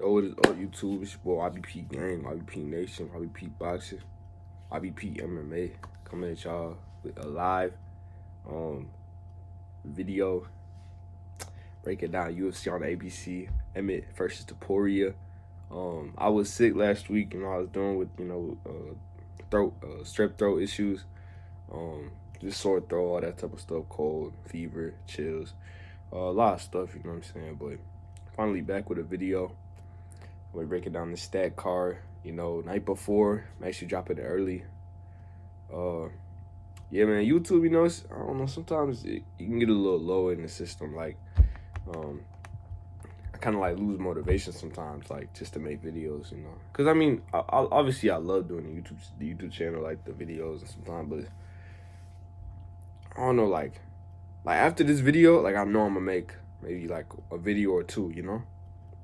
YouTube, it's your boy IBP Gang, IBP Nation, IBP Boxing, IBP MMA, coming at y'all with a live video breaking down UFC on the ABC, Emmett versus Topuria. I was sick last week, I was dealing with, strep throat issues, just sore throat, all that type of stuff, cold, fever, chills, a lot of stuff, you know what I'm saying, but finally back with a video. We're breaking down the stat card, night before. I'm actually dropping it early. Yeah, man, YouTube, I don't know, sometimes you can get a little low in the system. Like, I kind of like lose motivation sometimes, like, just to make videos, Because, obviously I love doing the YouTube channel, like, the videos and sometimes, but I don't know, like after this video, like, I know I'm going to make maybe, like, a video or two,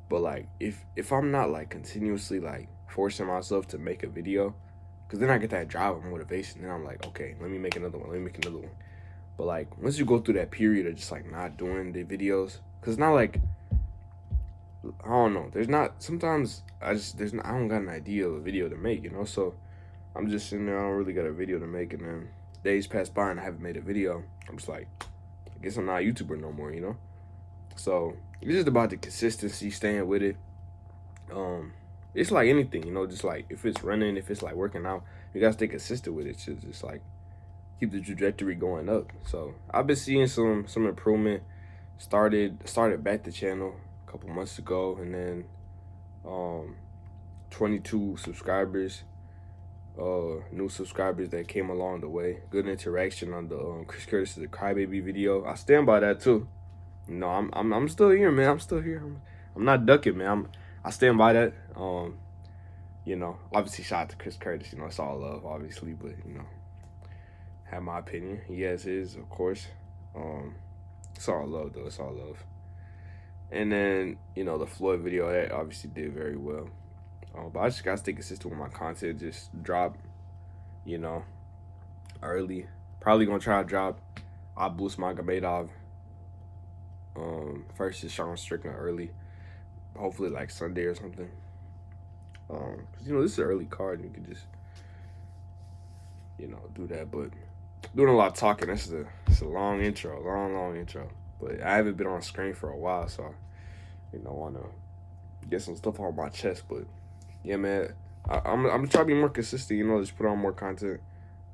But, like, if I'm not, like, continuously, like, forcing myself to make a video, because then I get that drive of motivation, then I'm like, okay, let me make another one. But, like, once you go through that period of just, like, not doing the videos, because it's not, like, I don't know, sometimes I don't got an idea of a video to make, So, I'm just sitting there, I don't really got a video to make, and then days pass by and I haven't made a video. I'm just like, I guess I'm not a YouTuber no more, So, it's just about the consistency, staying with it. It's like anything, just like if it's running, if it's like working out, you gotta stay consistent with it. Just like keep the trajectory going up. So I've been seeing some improvement. Started back the channel a couple months ago, and then 22 subscribers, new subscribers that came along the way. Good interaction on the Chris Curtis is a Crybaby video. I stand by that too. I'm still here, man. I'm still here. I'm not ducking, man. I stand by that. Obviously shout out to Chris Curtis. It's all love, obviously, but have my opinion. He has his, of course. It's all love though. It's all love. And then the Floyd video, that obviously did very well. But I just gotta stay consistent with my content. Just drop, early. Probably gonna try to drop Abus Magomedov versus Sean Strickland early, hopefully like Sunday or something. Because this is an early card and you can just do that. But doing a lot of talking, it's a long intro, long intro. But I haven't been on screen for a while, so I want to get some stuff on my chest. But yeah, man, I'm trying to be more consistent, just put on more content.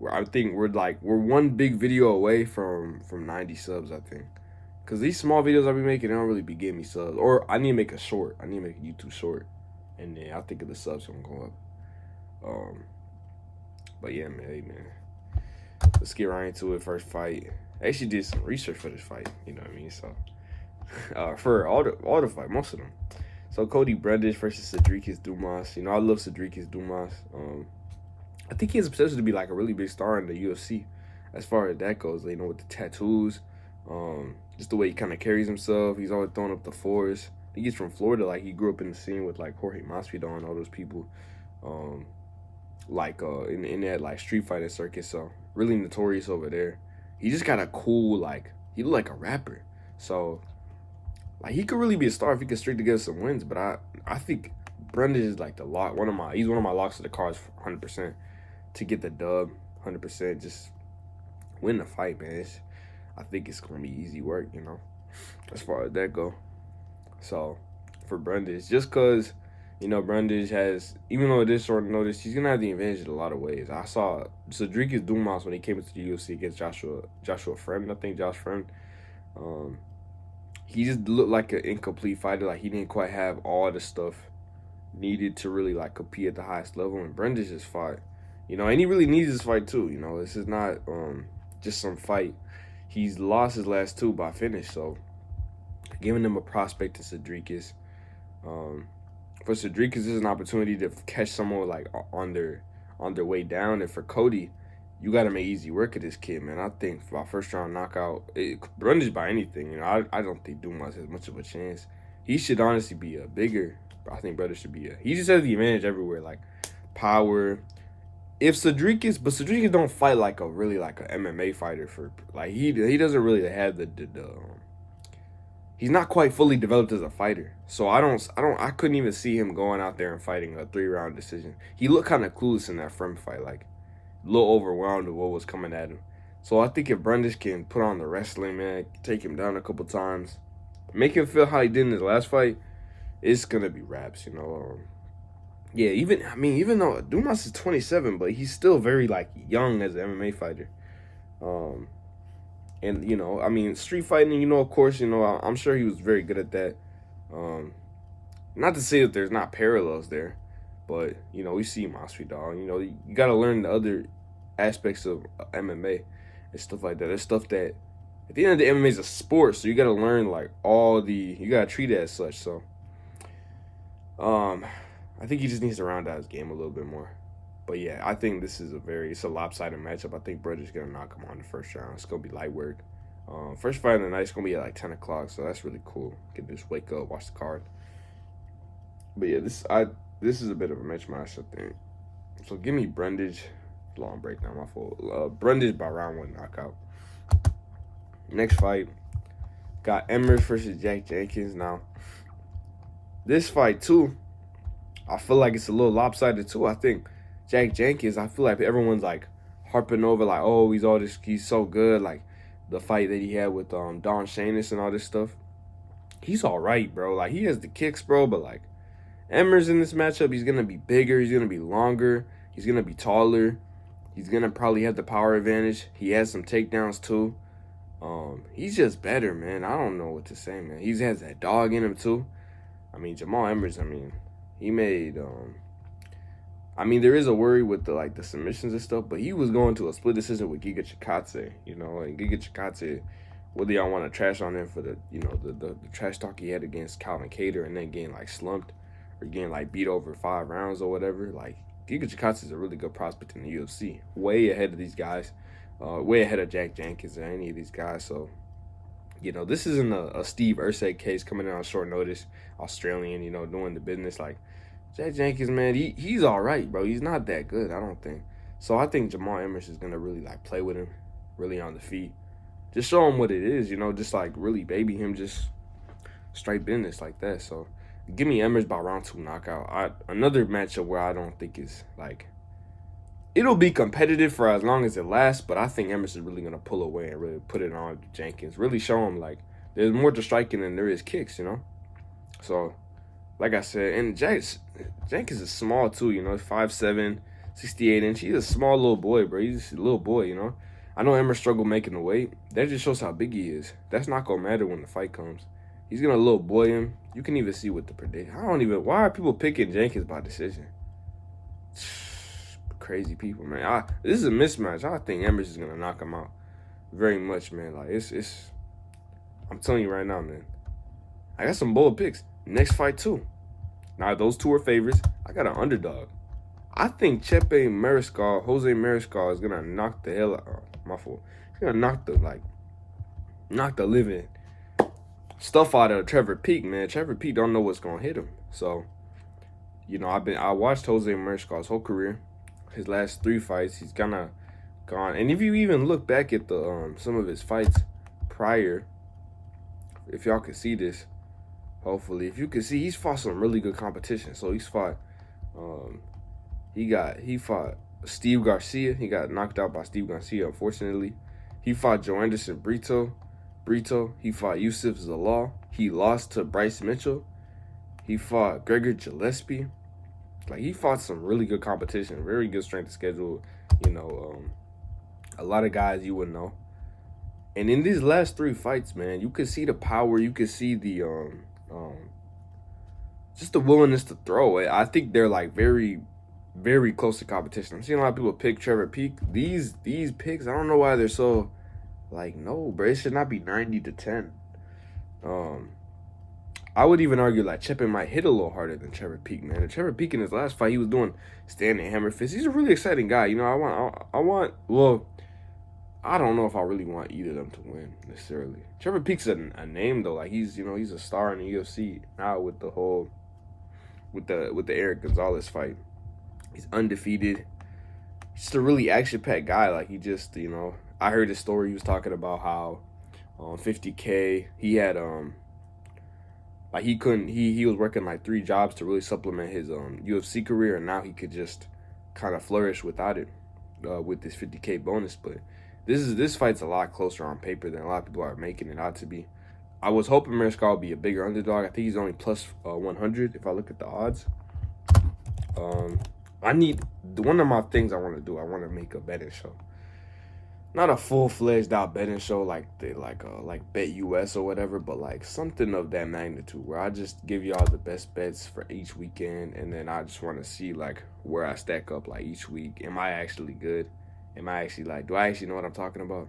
I think we're one big video away from 90 subs, I think. Because these small videos I be making, they don't really be getting me subs. Or I need to make a short. I need to make a YouTube short. And then I think of the subs gonna go up. But yeah, man, hey, man. Let's get right into it. First fight. I actually did some research for this fight, you know what I mean? So, for all the fight, most of them. So, Cody Brundage versus Sedriques Dumas. I love Sedriques Dumas. I think he has the potential to be like a really big star in the UFC as far as that goes, with the tattoos. Just the way he kind of carries himself. He's always throwing up the fours. I think he's from Florida. Like, he grew up in the scene with, like, Jorge Masvidal and all those people. In that, like, street fighting circuit. So, really notorious over there. He just got a cool, like, he look like a rapper. So, like, he could really be a star if he could string together some wins. But I think Brundage is, like, he's one of my locks of the cards 100% to get the dub. 100%. Just win the fight, man. I think it's going to be easy work, as far as that go. So, for Brundage, just because, Brundage has, even though it is short notice, he's going to have the advantage in a lot of ways. I saw Sedriques Dumas when he came into the UFC against Joshua Friend, I think, Josh Friend. He just looked like an incomplete fighter. Like, he didn't quite have all the stuff needed to really, like, compete at the highest level. And Brundage just fought, and he really needs this fight, too. This is not just some fight. He's lost his last two by finish, so giving them a prospect to Sedriques. For Sedriques, this is an opportunity to catch someone like on their way down. And for Cody, you got to make easy work of this kid, man. I think for our first round knockout, Brundage by anything. I don't think Dumas has much of a chance. He should honestly be a bigger. I think Brundage should be he just has the advantage everywhere, like power. If Sedriques don't fight like a really like an MMA fighter for like he doesn't really have he's not quite fully developed as a fighter. So I couldn't even see him going out there and fighting a 3-round decision. He looked kind of clueless in that front fight, like a little overwhelmed with what was coming at him. So I think if Brundage can put on the wrestling, man, take him down a couple times, make him feel how he did in his last fight, it's gonna be wraps, you know. Yeah, even though Dumas is 27, but he's still very like young as an MMA fighter. And you know, I mean, street fighting, you know, of course, you know, I'm sure he was very good at that. Not to say that there's not parallels there, but you know, we see Masvidal. You know, you gotta learn the other aspects of MMA and stuff like that. There's stuff that at the end of the MMA is a sport, so you gotta learn like you gotta treat it as such. So, I think he just needs to round out his game a little bit more. But yeah, I think this is it's a lopsided matchup. I think Brundage is gonna knock him on the first round. It's gonna be light work. First fight of the night is gonna be at like 10 o'clock, so that's really cool. Can just wake up, watch the card. But yeah, this is a bit of a match, I think. So give me Brundage. Long breakdown, my fault. Brundage by round 1 knockout. Next fight, got Emmers versus Jenkins. Now, this fight too, I feel like it's a little lopsided too. I think Jenkins, I feel like everyone's like harping over like, oh, he's so good. Like the fight that he had with Don Shanis and all this stuff. He's all right, bro. Like he has the kicks, bro. But like Emmers in this matchup, he's gonna be bigger. He's gonna be longer. He's gonna be taller. He's gonna probably have the power advantage. He has some takedowns too. He's just better, man. I don't know what to say, man. He has that dog in him too. I mean, Jamall Emmers, he made there is a worry with the submissions and stuff, but he was going to a split decision with Giga Chikadze, you know, and Giga Chikadze, whether y'all want to trash on him for the trash talk he had against Calvin Kattar and then getting like slumped or getting like beat over 5 rounds or whatever, like Giga Chikadze is a really good prospect in the UFC, way ahead of these guys, way ahead of Jack Jenkins or any of these guys. So, you know, this isn't a Steve Ursay case coming in on short notice, Australian, you know, doing the business. Like Jack Jenkins, man, he's all right, bro. He's not that good, I don't think. So I think Jamall Emmers is gonna really like play with him, really on the feet, just show him what it is, you know, just like really baby him, just straight business like that. So give me Emmers by round 2 knockout. Another matchup where I don't think is like, it'll be competitive for as long as it lasts, but I think Emmers is really gonna pull away and really put it on Jenkins, really show him like there's more to striking than there is kicks, you know. So like I said, and Jenkins is small too, you know, 5'7", 68 inch. He's a small little boy, bro. He's a little boy, you know. I know Emmers struggled making the weight. That just shows how big he is. That's not gonna matter when the fight comes. He's gonna little boy him. You can even see what the prediction. Why are people picking Jenkins by decision? Crazy people, man. This is a mismatch. I think Emmers is gonna knock him out very much, man. Like it's. I'm telling you right now, man. I got some bold picks. Next fight too. Now those two are favorites. I got an underdog. I think Jose Mariscal is gonna knock the hell out. My fault. He's gonna knock the living stuff out of Trevor Peek, man. Trevor Peek don't know what's gonna hit him. So, you know, I watched Jose Mariscal's whole career. His last 3 fights, he's kinda gone. And if you even look back at the some of his fights prior, if y'all can see this, hopefully, if you can see, he's fought some really good competition. So he's fought he fought Steve Garcia. He got knocked out by Steve Garcia, unfortunately. He fought Joe Anderson Brito. He fought Yusuf Zalal. He lost to Bryce Mitchell. He fought Gregor Gillespie. Like, he fought some really good competition, very good strength of schedule. You know, a lot of guys you wouldn't know. And in these last 3 fights, man, you could see the power. You could see the just the willingness to throw. I think they're like very, very close to competition. I'm seeing a lot of people pick Trevor Peek. These picks, I don't know why they're so like, no, bro. It should not be 90-10. I would even argue like Chepe might hit a little harder than Trevor Peek, man. And Trevor Peek in his last fight, he was doing standing hammer fist. He's a really exciting guy. You know, well, I don't know if I really want either of them to win necessarily. Trevor Peek's a name though. Like he's a star in the UFC now with the Eric Gonzalez fight. He's undefeated. He's just a really action-packed guy. Like he just, you know, I heard his story. He was talking about how on 50K he had Like he couldn't. He was working like 3 jobs to really supplement his UFC career, and now he could just kind of flourish without it, with this 50K bonus. But this fight's a lot closer on paper than a lot of people are making it out to be. I was hoping Mariscal would be a bigger underdog. I think he's only plus 100 if I look at the odds. I need one of my things I want to do. I want to make a betting show, not a full-fledged out betting show like Bet US or whatever, but like something of that magnitude where I just give y'all the best bets for each weekend, and then I just want to see like where I stack up like each week. Am I actually good? Am I actually like, do I actually know what I'm talking about?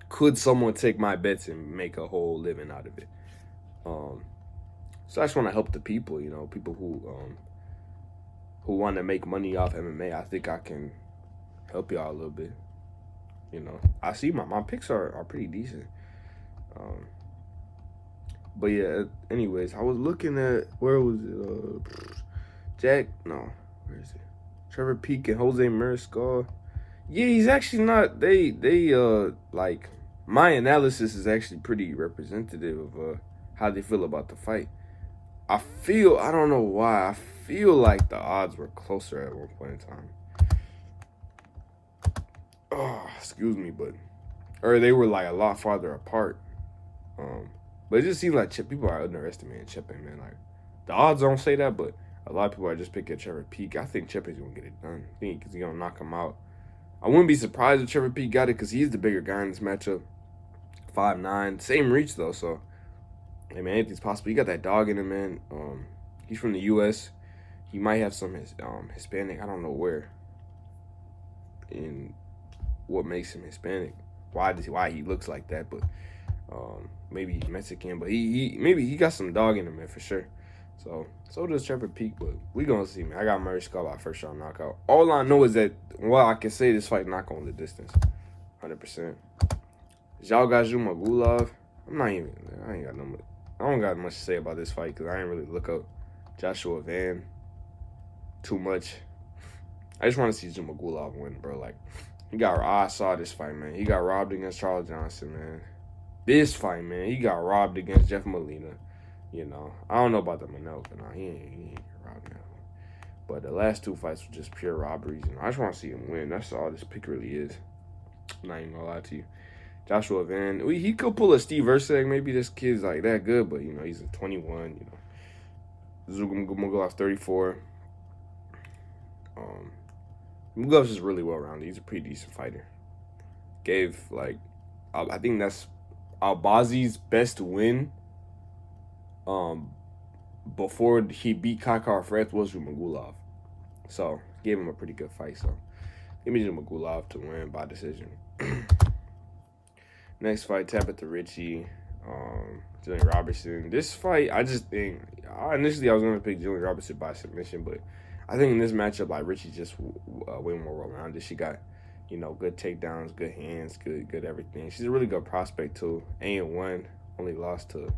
Could someone take my bets and make a whole living out of it? So I just want to help the people, you know, people who want to make money off MMA. I think I can help y'all a little bit. You know, I see my picks are pretty decent. But yeah, anyways, I was looking at, where was it? Where is it? Trevor Peak and Jose Mariscal. Yeah, he's actually not, like, my analysis is actually pretty representative of how they feel about the fight. I don't know why, I feel like the odds were closer at one point in time. Oh, excuse me, or they were like a lot farther apart. But it just seems like people are underestimating Chepe, man. Like, the odds don't say that, but a lot of people are just picking Trevor Peak. I think Chepe's gonna get it done. I think he's gonna knock him out. I wouldn't be surprised if Trevor Peak got it because he's the bigger guy in this matchup. 5'9", same reach though. So, hey man, anything's possible. He got that dog in him, man. He's from the U.S. He might have some Hispanic. I don't know where. In what makes him Hispanic? Why he looks like that? But maybe he's Mexican. But he got some dog in him, man, for sure. So does Trevor Peak, but we gonna see, man. I got Mariscal by first round knockout. All I know is that, well, I can say this fight not going the distance, 100%. Zhalgas Zhumagulov. I don't got much to say about this fight because I ain't really look up Joshua Van too much. I just want to see Zhumagulov win, bro. Like, I saw this fight, man. He got robbed against Charles Johnson, man. This fight, man, he got robbed against Jeff Molina. You know, I don't know about the Manel, but he ain't robbed that one. But the last 2 fights were just pure robberies. You know, I just want to see him win. That's all this pick really is. I'm not even gonna lie to you. Joshua Van, he could pull a Steve Erceg. Maybe this kid's like that good, but you know, he's a 21. You know, Zhumagulov 34. Zhumagulov's just really well rounded. He's a pretty decent fighter. Gave I think that's Albazi's best win. Before he beat Kakar Fred was Zhumagulov. So, gave him a pretty good fight. So, give me Zhumagulov to win by decision. Next fight, Tabatha Ricci, Gillian Robertson. This fight, I just think, initially I was going to pick Gillian Robertson by submission, but I think in this matchup, like, Ricci just way more well-rounded. She got, you know, good takedowns, good hands, good everything. She's a really good prospect, too. 8-1, only lost to,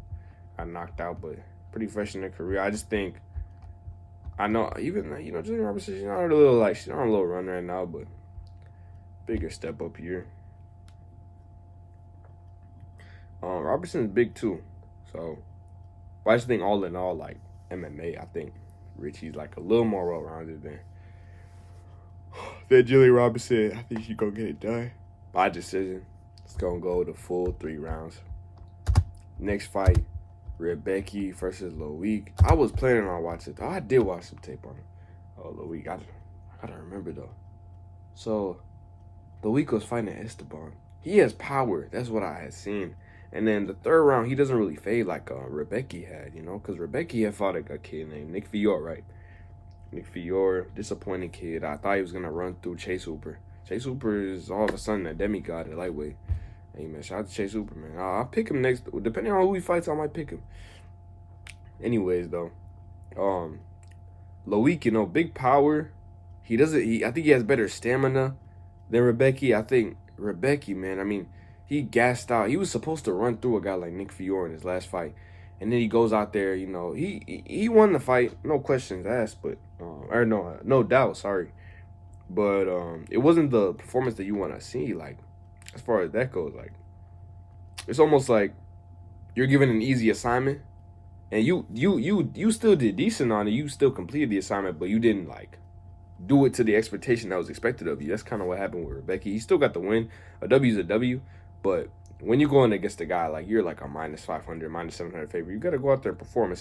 got knocked out, but pretty fresh in her career. I just think, I know, even, you know, Gillian Robertson, she's on a little run right now, but bigger step up here. Robertson's big, too. So, but I just think all in all, like, MMA, I think Ricci's, like, a little more well-rounded than Gillian Robertson. I think she's going to get it done by decision. It's going to go the full 3 rounds. Next fight, Rebecki versus Loik. I was planning on watching it. I did watch some tape on it. Loik. I gotta remember, though. So, Loik was fighting Esteban. He has power. That's what I had seen. And then the 3rd round, he doesn't really fade like Rebecki had, you know, because Rebecki had fought a kid named Nick Fior, right? Nick Fior, disappointing kid. I thought he was going to run through Chase Hooper. Chase Hooper is all of a sudden a demigod at lightweight. Hey, man, shout out to Chase Hooper, man. I'll pick him next. Depending on who he fights, I might pick him. Anyways, though, Loik, you know, big power. I think he has better stamina than Rebecki. I think Rebecki, man, I mean, he gassed out. He was supposed to run through a guy like Nick Fior in his last fight. And then he goes out there, you know, he won the fight, no questions asked, but, no doubt, sorry. But it wasn't the performance that you want to see, like, as far as that goes. Like, it's almost like you're given an easy assignment, And you still did decent on it. You still completed the assignment, but you didn't like do it to the expectation that was expected of you. That's kind of what happened with Rebecki. He still got the win. A W is a W, but when you're going against a guy like you're like a minus 500, minus 700 favorite, you got to go out there and perform.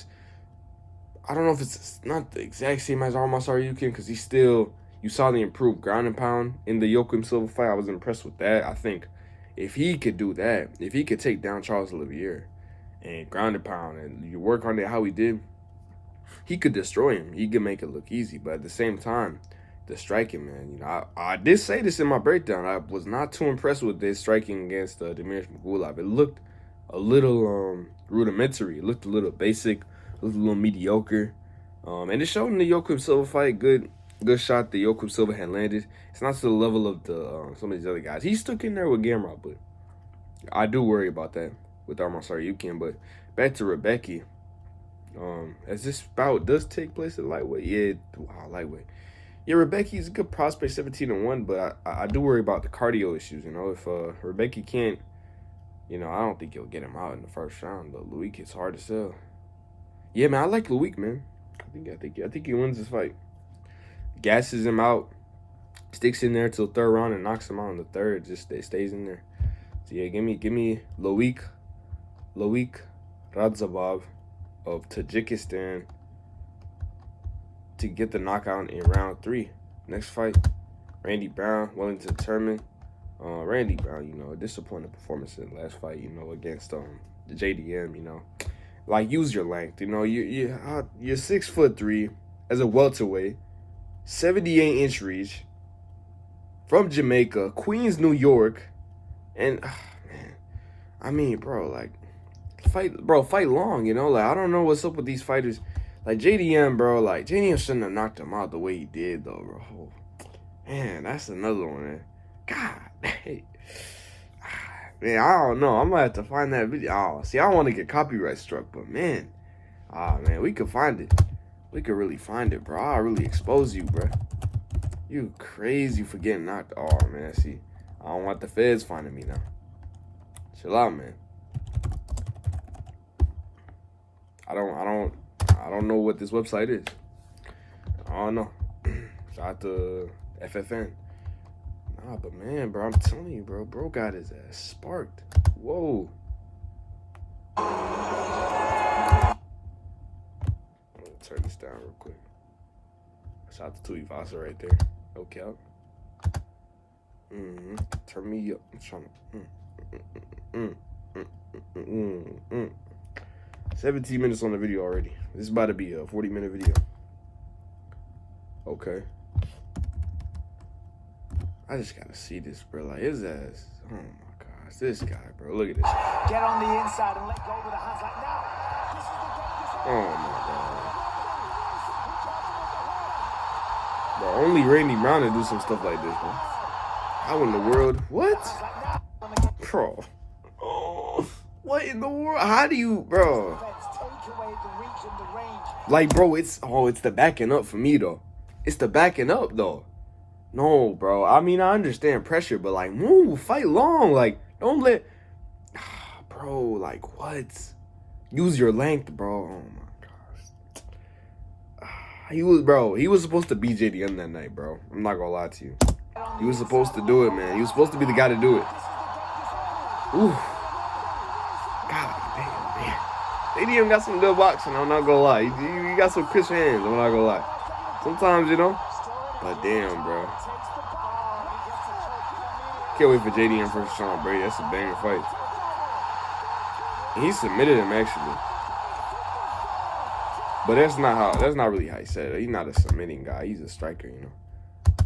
I don't know if it's not the exact same as Armas Aryukin because he's still, you saw the improved ground and pound in the Joachim Silva fight. I was impressed with that. I think if he could do that, if he could take down Charles Olivier and ground and pound and you work on it how he did, he could destroy him. He could make it look easy. But at the same time, the striking, man, you know, I did say this in my breakdown. I was not too impressed with this striking against Zhumagulov. It looked a little rudimentary. It looked a little basic. It looked a little mediocre. And it showed in the Joachim Silva fight. Good shot that Joachim Silva had landed. It's not to the level of the some of these other guys. He's stuck in there with Gabriel, but I do worry about that with Armas Aryukin. But back to Rebecki. As this bout does take place at lightweight, yeah, wow, lightweight. Yeah, Rebecki is a good prospect, 17-1, but I do worry about the cardio issues. You know, if Rebecki can't, you know, I don't think he'll get him out in the first round. But Loik is hard to sell. Yeah, man, I like Loik, man. I think he wins this fight. Gasses him out, sticks in there till third round and knocks him out in the third. Just stays in there. So yeah, give me Loik Radzhabov of Tajikistan to get the knockout in round 3. Next fight, Randy Brown, Wellington Turman. Randy Brown, you know, a disappointing performance in the last fight, you know, against the JDM, you know. Like, use your length, you know. You're 6'3" as a welterweight, 78-inch reach, from Jamaica, Queens, New York, and man, I mean, bro, like, fight long, you know. Like, I don't know what's up with these fighters. Like, JDM, bro, like, JDM shouldn't have knocked him out the way he did, though, bro. Oh, man, that's another one, man. God, hey. Man, I don't know. I'm going to have to find that video. Oh, see, I want to get copyright struck, but, man. Man, we could find it. We could really find it, bro. I'll really expose you, bro. You crazy for getting knocked. Oh, man, see. I don't want the feds finding me now. Chill out, man. I don't know what this website is. I don't know. Shout out to FFN. Nah, but man, bro, I'm telling you, bro got his ass sparked. Whoa. I'm gonna turn this down real quick. Shout out to Tuivasa right there. No cap. Turn me up. I'm trying to. 17 minutes on the video already. This is about to be a 40-minute video. Okay. I just gotta see this, bro. Like, his ass. Oh my gosh, this guy, bro. Look at this. Get on the inside and let go with the hands like now. This is the oh my god. Bro, only Randy Brown to do some stuff like this, bro. How in the world? What? Bro. Oh, what in the world? How do you, bro? Like, bro, it's the backing up for me, though. It's the backing up, though. No, bro. I mean, I understand pressure, but, like, move, fight long. Like, don't let... Bro, like, what? Use your length, bro. Oh, my gosh. He was supposed to beat JDM that night, bro. I'm not gonna lie to you. He was supposed to do it, man. He was supposed to be the guy to do it. Ooh. God damn, man. JDM got some good boxing, I'm not gonna lie. He got some crisp hands, I'm not gonna lie. Sometimes, you know. But damn, bro. Can't wait for JDM versus Sean Brady. That's a banger fight. And he submitted him, actually. But that's not really how he said it. He's not a submitting guy. He's a striker, you know.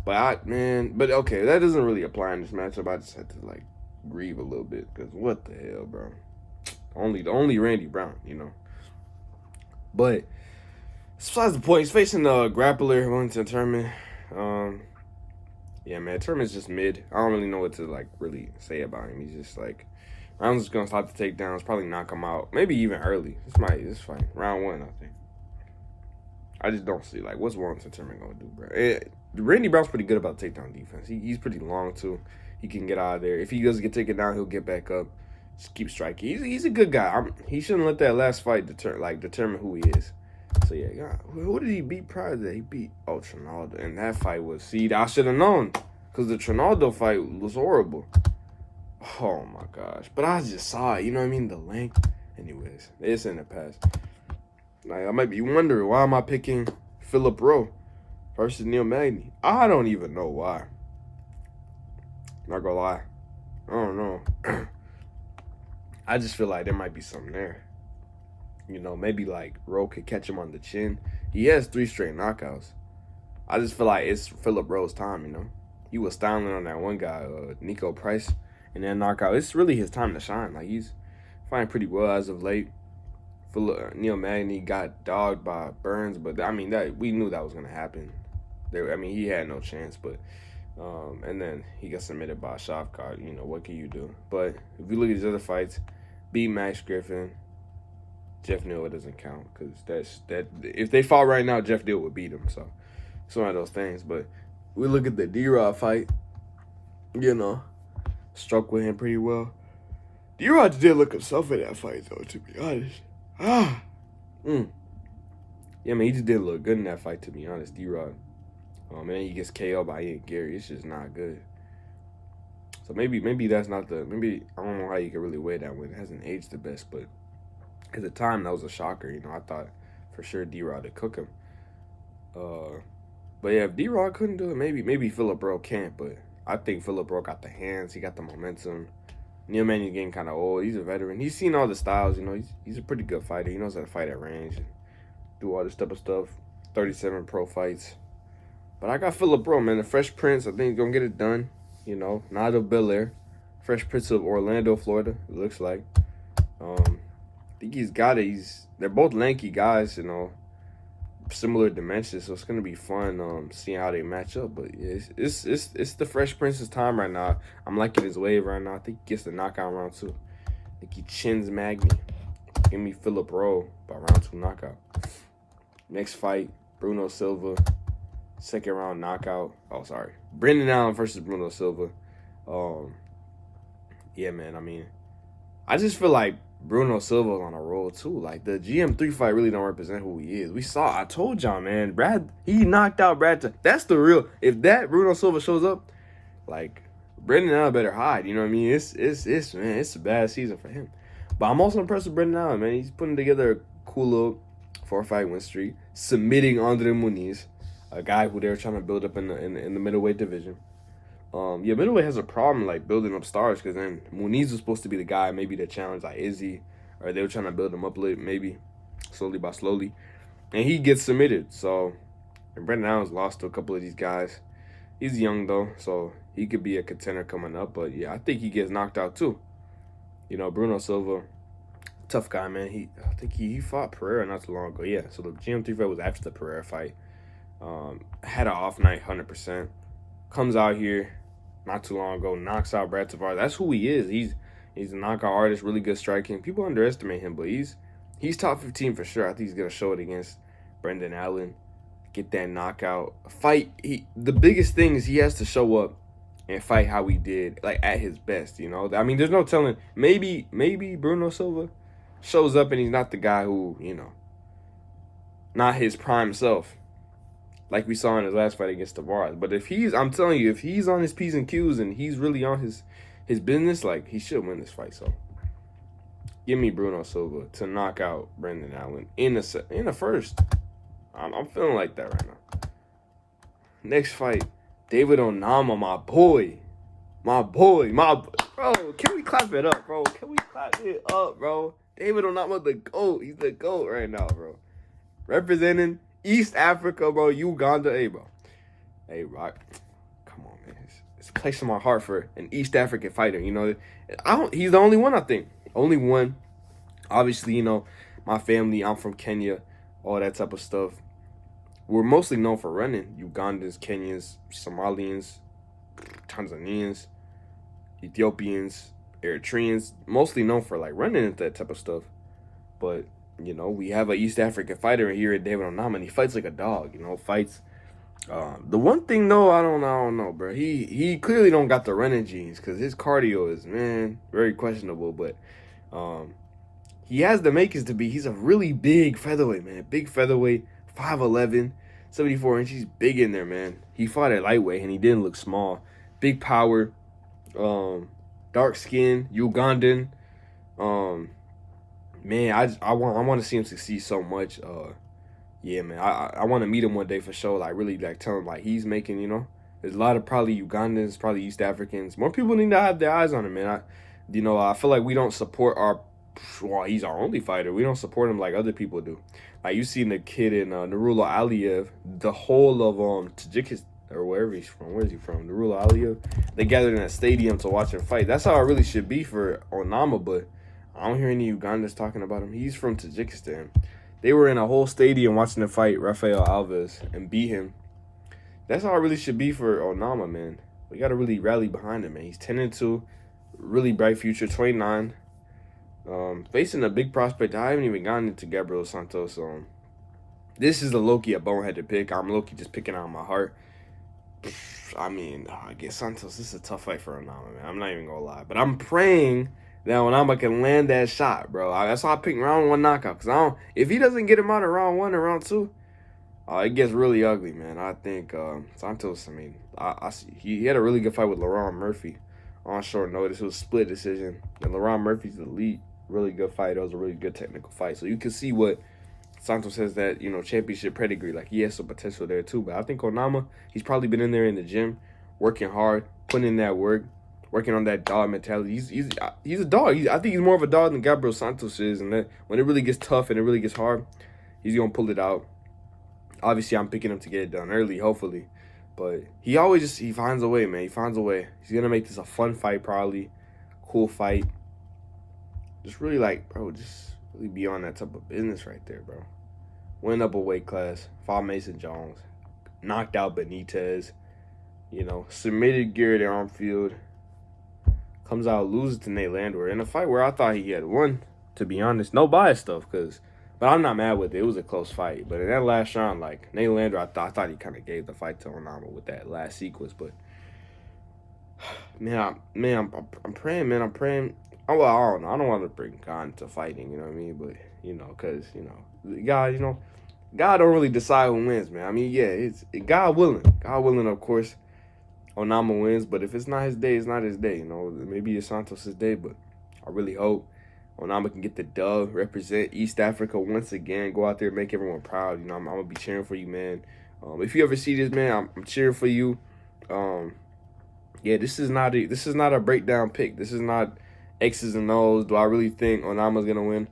But okay, that doesn't really apply in this matchup. I just had to, like, grieve a little bit. Because what the hell, bro? Only Randy Brown, you know. But besides the point, he's facing the grappler, Wellington Turman. Yeah, man, Turman's just mid. I don't really know what to, like, really say about him. He's just, like, round's just gonna stop the takedowns, probably knock him out. Maybe even early. This fight. Round 1, I think. I just don't see, like, what's Wellington Turman gonna do, bro? Randy Brown's pretty good about takedown defense. He's pretty long, too. He can get out of there. If he doesn't get taken down, he'll get back up. Just keep striking. He's a good guy. He shouldn't let that last fight determine who he is. So yeah, God, who did he beat prior to that? He beat Trinaldo, and that fight was. See, I should have known because the Trinaldo fight was horrible. Oh my gosh! But I just saw it. You know what I mean? The length. Anyways, it's in the past. Like I might be wondering why am I picking Philip Rowe versus Neil Magny? I don't even know why. Not gonna lie, I don't know. I just feel like there might be something there. You know, maybe like Rowe could catch him on the chin. He has 3 straight knockouts. I just feel like it's Philip Rowe's time, you know. He was styling on that one guy, Nico Price, and then knockout. It's really his time to shine. Like, he's fighting pretty well as of late. Neil Magny got dogged by Burns, but I mean, that we knew that was going to happen. He had no chance, but and then he got submitted by Shavkat. You know, what can you do? But if you look at his other fights, beat Max Griffin. Jeff Neal, it doesn't count because if they fought right now, Jeff Neal would beat him. So it's one of those things. But we look at the D-Rod fight, you know, struck with him pretty well. D-Rod did look himself in that fight, though, to be honest. Yeah, man, he just did look good in that fight, to be honest, D-Rod. Oh, man, he gets KO'd by Ian Gary. It's just not good. So maybe that's not maybe I don't know how you can really weigh that win. It hasn't aged the best, but at the time, that was a shocker. You know, I thought for sure D-Rod would cook him. But yeah, if D-Rod couldn't do it, maybe Philip Rowe can't. But I think Philip Rowe got the hands. He got the momentum. Neil Magny's getting kind of old. He's a veteran. He's seen all the styles. You know, he's a pretty good fighter. He knows how to fight at range and do all this type of stuff. 37 pro fights. But I got Philip Rowe, man. The Fresh Prince, I think he's going to get it done. You know, not of Bel-Air. Fresh Prince of Orlando, Florida, it looks like. I think he's got it. They're both lanky guys, you know, similar dimensions, so it's gonna be fun seeing how they match up. But yeah, it's the Fresh Prince's time right now. I'm liking his wave right now. I think he gets the knockout round 2. I think he chins Magny. Give me Philip Rowe by round 2 knockout. Next fight, Bruno Silva, 2nd round knockout. Oh, sorry, Brenden Allen versus Bruno Silva. Yeah, man. I mean, I just feel like Bruno Silva's on a roll too. Like, the GM3 fight really don't represent who he is. I told y'all, man, he knocked out Brad. That's the real. If that Bruno Silva shows up, like, Brenden Allen better hide. You know what I mean? It's a bad season for him. But I'm also impressed with Brenden Allen, man. He's putting together a cool little 4-fight win streak, submitting Andre Muniz, a guy who they were trying to build up in the middleweight division. Yeah, middleweight has a problem like building up stars because then Muniz was supposed to be the guy maybe to challenge like Izzy, or they were trying to build him up maybe slowly by slowly, and he gets submitted. So, and Brenden Allen's lost to a couple of these guys. He's young though, so he could be a contender coming up. But yeah, I think he gets knocked out too. You know, Bruno Silva, tough guy, man. I think he fought Pereira not too long ago. Yeah, so the GM3 fight was after the Pereira fight. Had an off night, 100%. Comes out here not too long ago, knocks out Radzhabov. That's who he is. He's a knockout artist, really good striking. People underestimate him, but he's top 15 for sure. I think he's gonna show it against Brenden Allen, get that knockout fight. The biggest thing is he has to show up and fight how he did, like at his best. You know, I mean, there's no telling. Maybe Bruno Silva shows up and he's not the guy who, you know, not his prime self, like we saw in his last fight against Tavares. But I'm telling you, if he's on his P's and Q's and he's really on his business, like, he should win this fight. So give me Bruno Silva to knock out Brenden Allen in the first. I'm feeling like that right now. Next fight, David Onama, my boy. Bro, can we clap it up, bro? Can we clap it up, bro? David Onama, the GOAT. He's the GOAT right now, bro. Representing East Africa, bro. Uganda. Hey, bro. Hey, Rock. Come on, man. It's a place in my heart for an East African fighter. You know, he's the only one, I think. Only one. Obviously, you know, my family, I'm from Kenya, all that type of stuff. We're mostly known for running. Ugandans, Kenyans, Somalians, Tanzanians, Ethiopians, Eritreans, mostly known for like running and that type of stuff. But, you know, we have an East African fighter here at David Onama, and he fights like a dog, you know, fights The one thing though, I don't know, bro. He clearly don't got the running genes because his cardio is, man, very questionable. But he has the makings to be. He's a really big featherweight, man. Big featherweight, 5'11", 74 inches. He's big in there, man. He fought at lightweight and he didn't look small. Big power, dark skin, Ugandan. Man, I want to see him succeed so much. Yeah, man, I want to meet him one day for sure. Like, really, like, tell him, like, he's making, there's a lot of probably Ugandans, probably East Africans. More people need to have their eyes on him, man. I feel like we don't support well, he's our only fighter. We don't support him like other people do. Like, you seen the kid in Nurullo Aliyev, the whole of Tajikistan, or wherever he's from. Where is he from? Nurullo Aliyev. They gathered in a stadium to watch him fight. That's how it really should be for Onama, but I don't hear any Ugandans talking about him. He's from Tajikistan. They were in a whole stadium watching the fight, Rafael Alves, and beat him. That's how it really should be for Onama, man. We got to really rally behind him, man. He's 10-2, really bright future, 29. Facing a big prospect. I haven't even gotten into Gabriel Santos. This is a low-key a boneheaded pick. I'm low-key just picking out my heart. I mean, I guess Santos, this is a tough fight for Onama, man. I'm not even going to lie. But I'm praying that Onama can land that shot, bro. That's why I picked round 1 knockout. Because if he doesn't get him out of round 1 or round 2, it gets really ugly, man. I think Santos, I mean, he had a really good fight with Laurent Murphy on short notice. It was a split decision. And Laurent Murphy's the lead. Really good fight. It was a really good technical fight. So you can see what Santos says that, championship pedigree. Like, he has some potential there too. But I think Onama, he's probably been in there in the gym, working hard, putting in that work, working on that dog mentality. He's a dog. I think he's more of a dog than Gabriel Santos is. And that when it really gets tough and it really gets hard, he's going to pull it out. Obviously, I'm picking him to get it done early, hopefully. But he always he finds a way, man. He finds a way. He's going to make this a fun fight, probably. Cool fight. Just really, just really be on that type of business right there, bro. Went up a weight class. Fought Mason Jones. Knocked out Benitez. Submitted Garrett Armfield. Comes out, loses to Nate Landwehr in a fight where I thought he had won, to be honest. No bias stuff, but I'm not mad with it. It was a close fight. But in that last round, Nate Landwehr, I thought he kind of gave the fight to Onama with that last sequence. But, I'm praying, man. I'm praying. Well, I don't know. I don't want to bring God into fighting, you know what I mean? But, because, God don't really decide who wins, man. I mean, yeah, it's God willing. God willing, of course, Onama wins. But if it's not his day, it's not his day, Maybe it's Santos' day, but I really hope Onama can get the dub, represent East Africa once again, go out there and make everyone proud. I'm going to be cheering for you, man. If you ever see this, man, I'm cheering for you. Yeah, this is not a breakdown pick. This is not X's and O's. Do I really think Onama's going to win?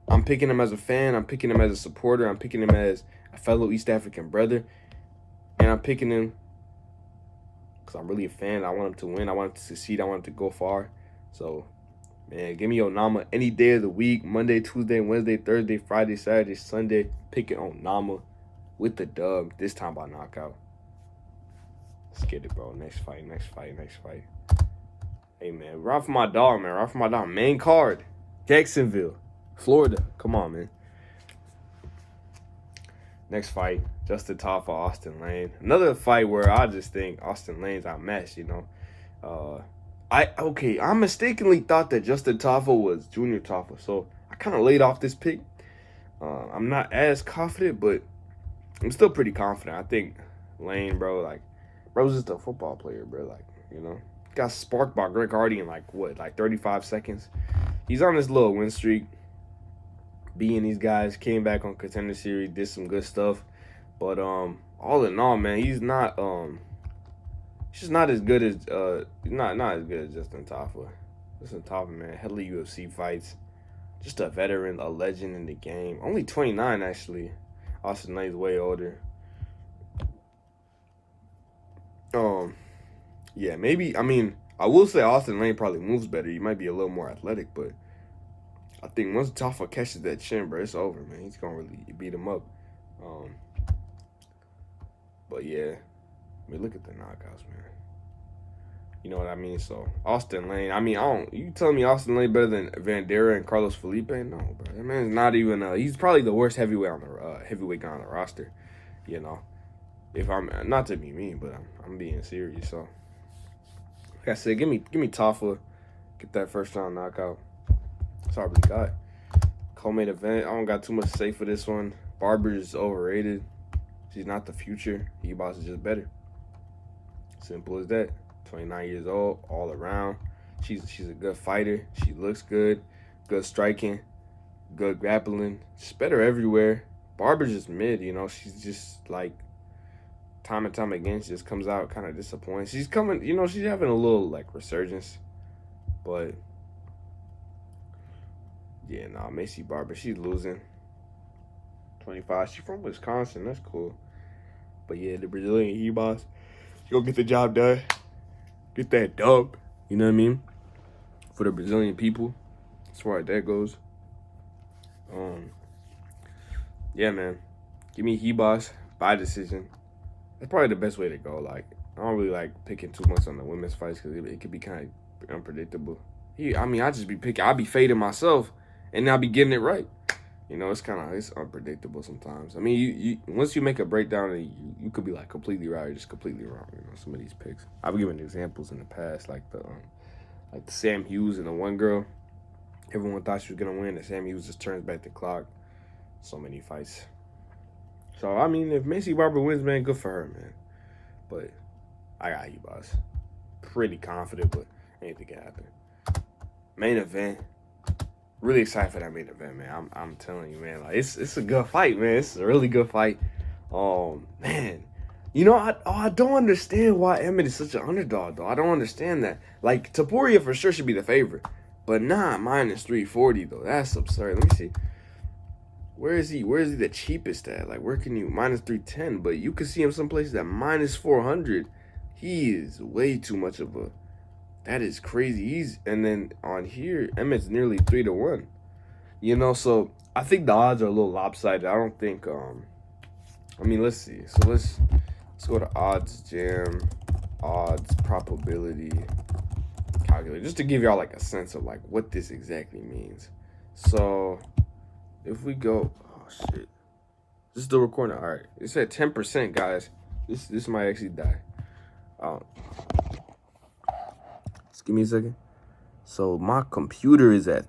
I'm picking him as a fan. I'm picking him as a supporter. I'm picking him as a fellow East African brother. And I'm picking him because I'm really a fan. I want him to win. I want him to succeed. I want him to go far. So, man, give me Onama any day of the week. Monday, Tuesday, Wednesday, Thursday, Friday, Saturday, Sunday. Picking Onama with the dub. This time by knockout. Let's get it, bro. Next fight. Hey, man. Ride for my dog, man. Ride for my dog. Main card. Jacksonville, Florida. Come on, man. Next fight. Justin Tafa, Austin Lane. Another fight where I just think Austin Lane's outmatched, I mistakenly thought that Justin Tafa was Junior Tafa, so I kind of laid off this pick. I'm not as confident, but I'm still pretty confident. I think Lane, bro, bro's just a football player, bro. Got sparked by Greg Hardy in 35 seconds. He's on this little win streak, beating these guys. Came back on Contender Series, did some good stuff, but all in all, man, he's not he's just not as good as not as good as Justin Tafa. Justin Tafa, man, hella UFC fights, just a veteran, a legend in the game. Only 29 actually. Austin Lane's way older. Yeah, maybe. I mean, I will say Austin Lane probably moves better. He might be a little more athletic, but I think once Tafa catches that chin, bro, it's over, man. He's gonna really beat him up. But yeah, I mean, look at the knockouts, man. You know what I mean? So Austin Lane. I mean, you telling me Austin Lane better than Vandera and Carlos Felipe? No, bro. That man's not even. He's probably the worst heavyweight guy on the roster. If I'm not to be mean, but I'm being serious. So, like I said, give me Tafa, get that first round knockout. That's all I really got. Co-main event. I don't got too much to say for this one. Barber is overrated. She's not the future. Hibas is just better. Simple as that. 29 years old, all around. She's a good fighter. She looks good. Good striking. Good grappling. Just better everywhere. Barber's just mid, you know. She's just like time and time again, she just comes out kind of disappointing. She's coming, you know, she's having a little like resurgence. But yeah, Macy Barber, she's losing. 25. She's from Wisconsin. That's cool. But yeah, the Brazilian Hibas, she gonna get the job done. Get that dub. You know what I mean? For the Brazilian people. As far as that goes. Yeah, man. Give me Hibas by decision. That's probably the best way to go. Like, I don't really like picking too much on the women's fights because it could be kind of unpredictable. I just be picking. I'll be fading myself, and I'll be getting it right. You know, it's unpredictable sometimes. I mean, you once you make a breakdown, you could be like completely right or just completely wrong. You know, some of these picks. I've given examples in the past, like the Sam Hughes and the one girl. Everyone thought she was gonna win, and Sam Hughes just turns back the clock. So many fights. So I mean, if Macy Barber wins, man, good for her, man. But I got you, boss. Pretty confident, but anything can happen. Main event. Really excited for that main event, man. I'm telling you, man. Like it's a good fight, man. It's a really good fight. Man. You know, I don't understand why Emmett is such an underdog, though. I don't understand that. Like, Topuria for sure should be the favorite. But not minus 340, though. That's absurd. Let me see. Where is he the cheapest at? Like, where can you minus 310? But you can see him some places at minus 400. He is way too much of a. That is crazy. And then on here, Emmett's nearly 3-1. You know, so I think the odds are a little lopsided. I don't think. I mean, let's see. So let's go to odds jam, odds probability calculator, just to give y'all like a sense of like what this exactly means. So if we go, oh shit, this is still recording. All right, it said 10%, guys. This might actually die. Just give me a second. So my computer is at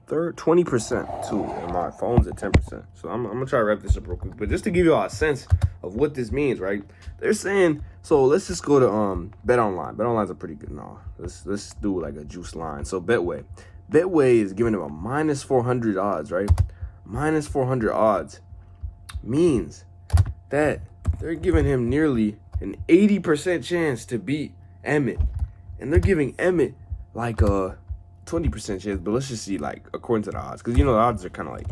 20% too, and my phone's at 10%. So I'm gonna try to wrap this up real quick. But just to give you all a sense of what this means, right? They're saying, so let's just go to Bet Online. Bet Online's a pretty good Let's do like a juice line. So Betway is giving them a minus 400 odds, right? Minus 400 odds means that they're giving him nearly an 80% chance to beat Emmett, and they're giving Emmett like a 20% chance, but let's just see, like, according to the odds, because, you know, the odds are kind of like,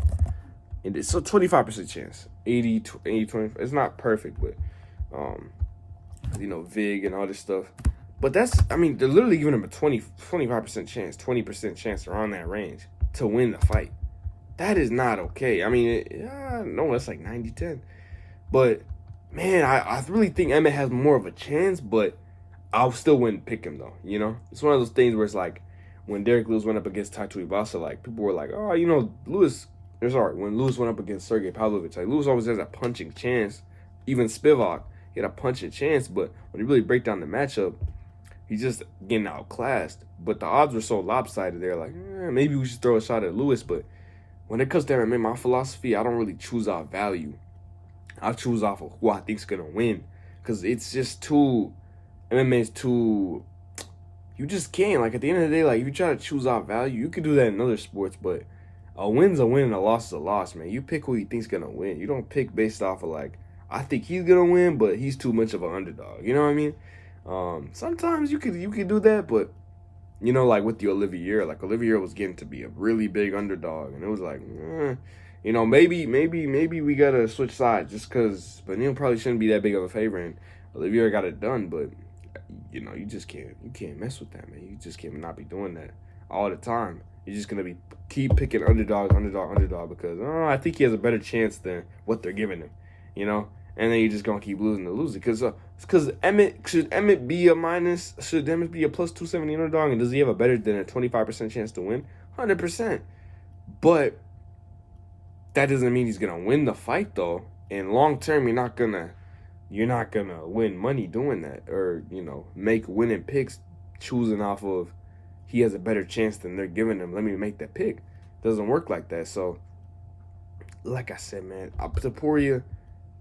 so 25% chance, 80, 20, it's not perfect, but, you know, VIG and all this stuff, but that's, I mean, they're literally giving him a 25% chance, 20% chance around that range to win the fight. That is not okay. I mean, no, that's like 90-10, but, man, I really think Emmett has more of a chance, but I still wouldn't pick him, though, you know? It's one of those things where it's like, when Derek Lewis went up against Taito Ibasa, like, people were like, oh, you know, when Lewis went up against Sergey Pavlovich, like, Lewis always has a punching chance. Even Spivak, he had a punching chance, but when you really break down the matchup, he's just getting outclassed. But the odds were so lopsided, they're like, maybe we should throw a shot at Lewis, but when it comes to MMA, my philosophy, I don't really choose off value. I choose off of who I think's gonna win, because it's just MMA's too... You just can't. Like, at the end of the day, like, if you try to choose out value, you could do that in other sports, but a win's a win and a loss is a loss, man. You pick who you think's gonna win. You don't pick based off of, like, I think he's gonna win, but he's too much of an underdog. You know what I mean? Sometimes you could do that, but, you know, like with the Olivier was getting to be a really big underdog, and it was like, you know, maybe we gotta switch sides just because Benil probably shouldn't be that big of a favorite, and Olivier got it done, but you know, you can't mess with that, man. You just can't not be doing that all the time. You're just gonna keep picking underdog because I think he has a better chance than what they're giving him, you know. And then you're just gonna keep losing because Emmett should be a plus 270 underdog, and does he have a better than a 25% chance to win? 100%. But that doesn't mean he's gonna win the fight though. And long term, you're not gonna win money doing that, or make winning picks choosing off of he has a better chance than they're giving him. Let me make that pick. Doesn't work like that. So, like I said, man, Topuria,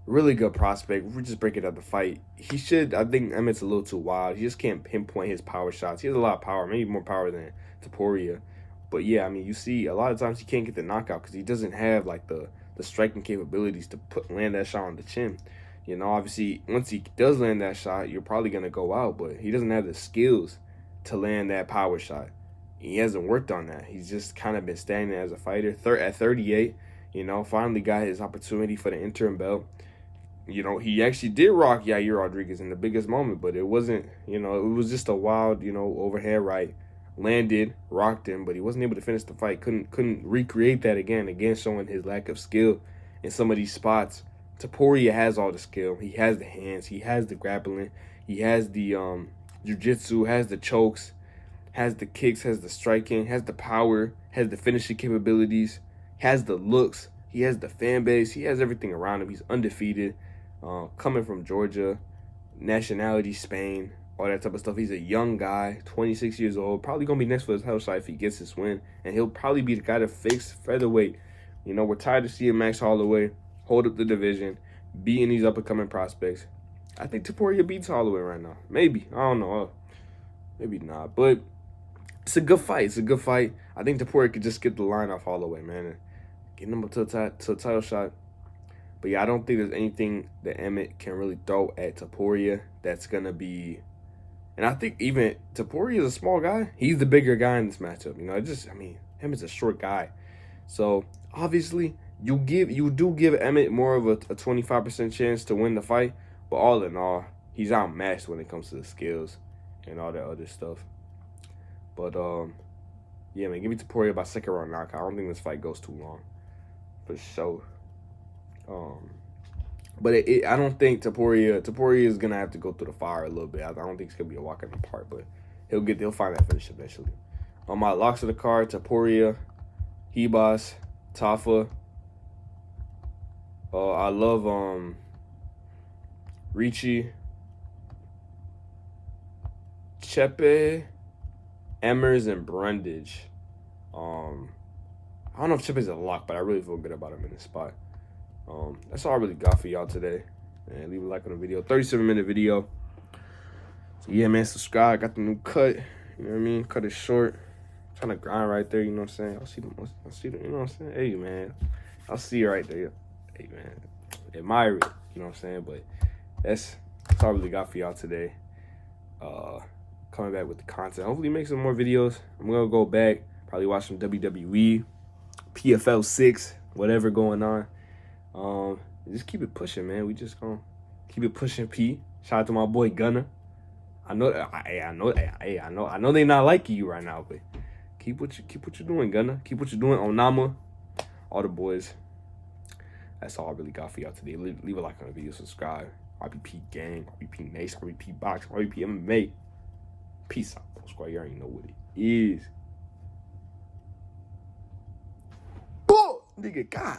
really good prospect. We just break it up the fight. He should. I think Emmett's a little too wild. He just can't pinpoint his power shots. He has a lot of power, maybe more power than Topuria. But yeah, I mean, you see a lot of times he can't get the knockout because he doesn't have like the striking capabilities to land that shot on the chin. Obviously, once he does land that shot, you're probably gonna go out. But he doesn't have the skills to land that power shot. He hasn't worked on that. He's just kind of been standing as a fighter. At 38, finally got his opportunity for the interim belt. He actually did rock Yair Rodriguez in the biggest moment, but it wasn't, it was just a wild, overhead right. Landed, rocked him, but he wasn't able to finish the fight. Couldn't recreate that again, showing his lack of skill in some of these spots. Topuria has all the skill. He has the hands. He has the grappling. He has the jiu-jitsu, has the chokes, has the kicks, has the striking, has the power, has the finishing capabilities, has the looks. He has the fan base. He has everything around him. He's undefeated. Coming from Georgia, nationality Spain, all that type of stuff. He's a young guy, 26 years old, probably going to be next for his health shot if he gets this win. And he'll probably be the guy to fix featherweight. We're tired of seeing Max Holloway hold up the division, beating these up-and-coming prospects. I think Topuria beats Holloway right now. Maybe. I don't know. Maybe not. But it's a good fight. I think Topuria could just get the line off Holloway, man. And get him up to a title shot. But yeah, I don't think there's anything that Emmett can really throw at Topuria that's going to be... And I think even Topuria is a small guy. He's the bigger guy in this matchup. Emmett's a short guy. So, obviously, you do give Emmett more of a 25% chance to win the fight. But all in all, he's outmatched when it comes to the skills and all that other stuff. But, yeah, man, give me Topuria by second round knockout. I don't think this fight goes too long. For sure. But I don't think Topuria is gonna have to go through the fire a little bit. I don't think it's gonna be a walk in the park, but he'll find that finish eventually. On my locks of the card, Topuria, Hebas, Tafa. I love Ricci, Chepe, Emmers, and Brundage. I don't know if Chepe's a lock, but I really feel good about him in this spot. That's all I really got for y'all today. Man, leave a like on the video. 37-minute video. So yeah, man, subscribe. Got the new cut. You know what I mean? Cut it short. Trying to grind right there, you know what I'm saying? I'll see the, you know what I'm saying? Hey, man. I'll see you right there. Hey, man. Admire it, you know what I'm saying? But that's all I really got for y'all today. Coming back with the content. Hopefully make some more videos. I'm going to go back, probably watch some WWE, PFL 6, whatever going on. Just keep it pushing, man. We just gonna keep it pushing. P. Shout out to my boy Gunner. I know they not liking you right now, but keep what you're doing, Gunner. Keep what you're doing. Onama, all the boys. That's all I really got for y'all today. Leave a like on the video, subscribe. RBP gang, RBP Nation, RBP Box, RBP MMA. Peace out, bro. Squad, you already know what it is. Boom, nigga, God.